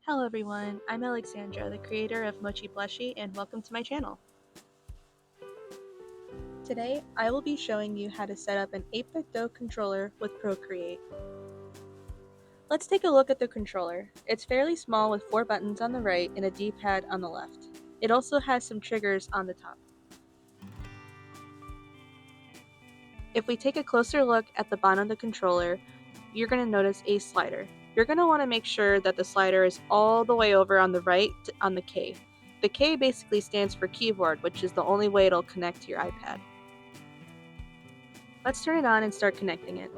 Hello everyone, I'm Alexandra, the creator of Mochi Plushie, and welcome to my channel. Today, I will be showing you how to set up an 8bitdo controller with Procreate. Let's take a look at the controller. It's fairly small with 4 buttons on the right and a D-pad on the left. It also has some triggers on the top. If we take a closer look at the bottom of the controller, you're going to notice a slider. You're going to want to make sure that the slider is all the way over on the right on the K. The K basically stands for keyboard, which is the only way it'll connect to your iPad. Let's turn it on and start connecting it.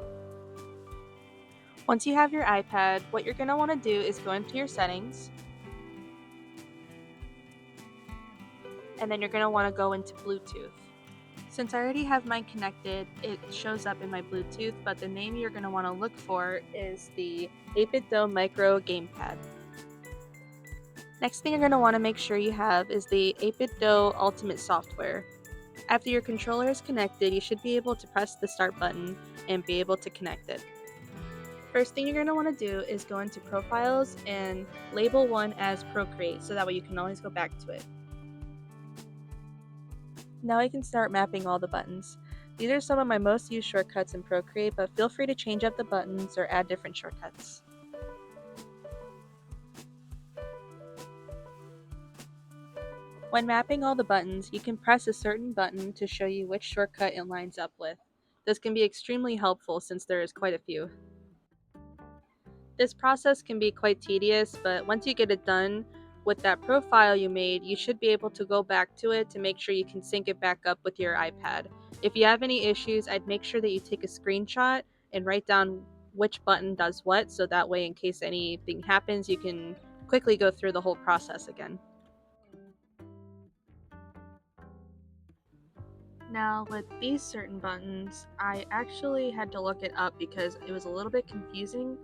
Once you have your iPad, what you're going to want to do is go into your settings, and then you're going to want to go into Bluetooth. Since I already have mine connected, it shows up in my Bluetooth, but the name you're going to want to look for is the 8bitdo Micro Gamepad. Next thing you're going to want to make sure you have is the 8bitdo Ultimate software. After your controller is connected, you should be able to press the start button and be able to connect it. First thing you're going to want to do is go into Profiles and label one as Procreate so that way you can always go back to it. Now I can start mapping all the buttons. These are some of my most used shortcuts in Procreate, but feel free to change up the buttons or add different shortcuts. When mapping all the buttons, you can press a certain button to show you which shortcut it lines up with. This can be extremely helpful since there is quite a few. This process can be quite tedious, but once you get it done with that profile you made, you should be able to go back to it to make sure you can sync it back up with your iPad. If you have any issues, I'd make sure that you take a screenshot and write down which button does what, so that way in case anything happens, you can quickly go through the whole process again. Now, with these certain buttons, I actually had to look it up because it was a little bit confusing.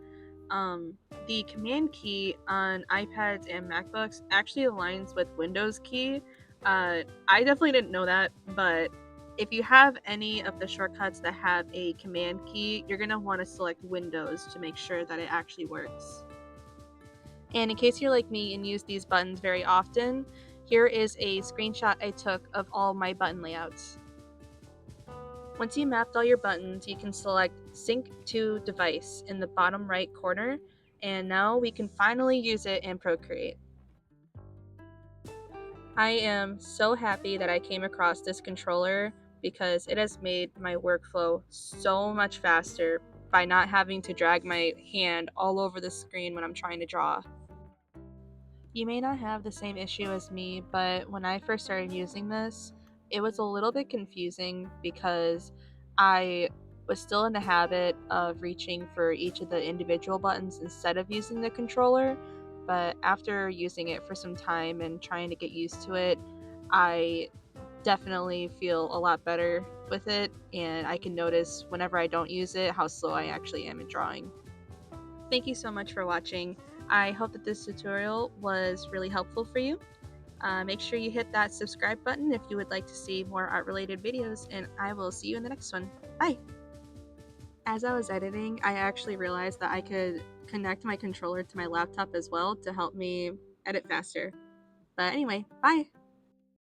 The command key on iPads and MacBooks actually aligns with Windows key. I definitely didn't know that, but if you have any of the shortcuts that have a command key, you're going to want to select Windows to make sure that it actually works. And in case you're like me and use these buttons very often, here is a screenshot I took of all my button layouts. Once you mapped all your buttons, you can select Sync to Device in the bottom right corner, and now we can finally use it in Procreate. I am so happy that I came across this controller because it has made my workflow so much faster by not having to drag my hand all over the screen when I'm trying to draw. You may not have the same issue as me, but when I first started using this, it was a little bit confusing because I was still in the habit of reaching for each of the individual buttons instead of using the controller. But after using it for some time and trying to get used to it, I definitely feel a lot better with it, and I can notice whenever I don't use it how slow I actually am in drawing. Thank you so much for watching. I hope that this tutorial was really helpful for you. Make sure you hit that subscribe button if you would like to see more art related videos, and I will see you in the next one. Bye! As I was editing, I actually realized that I could connect my controller to my laptop as well to help me edit faster. But anyway, bye!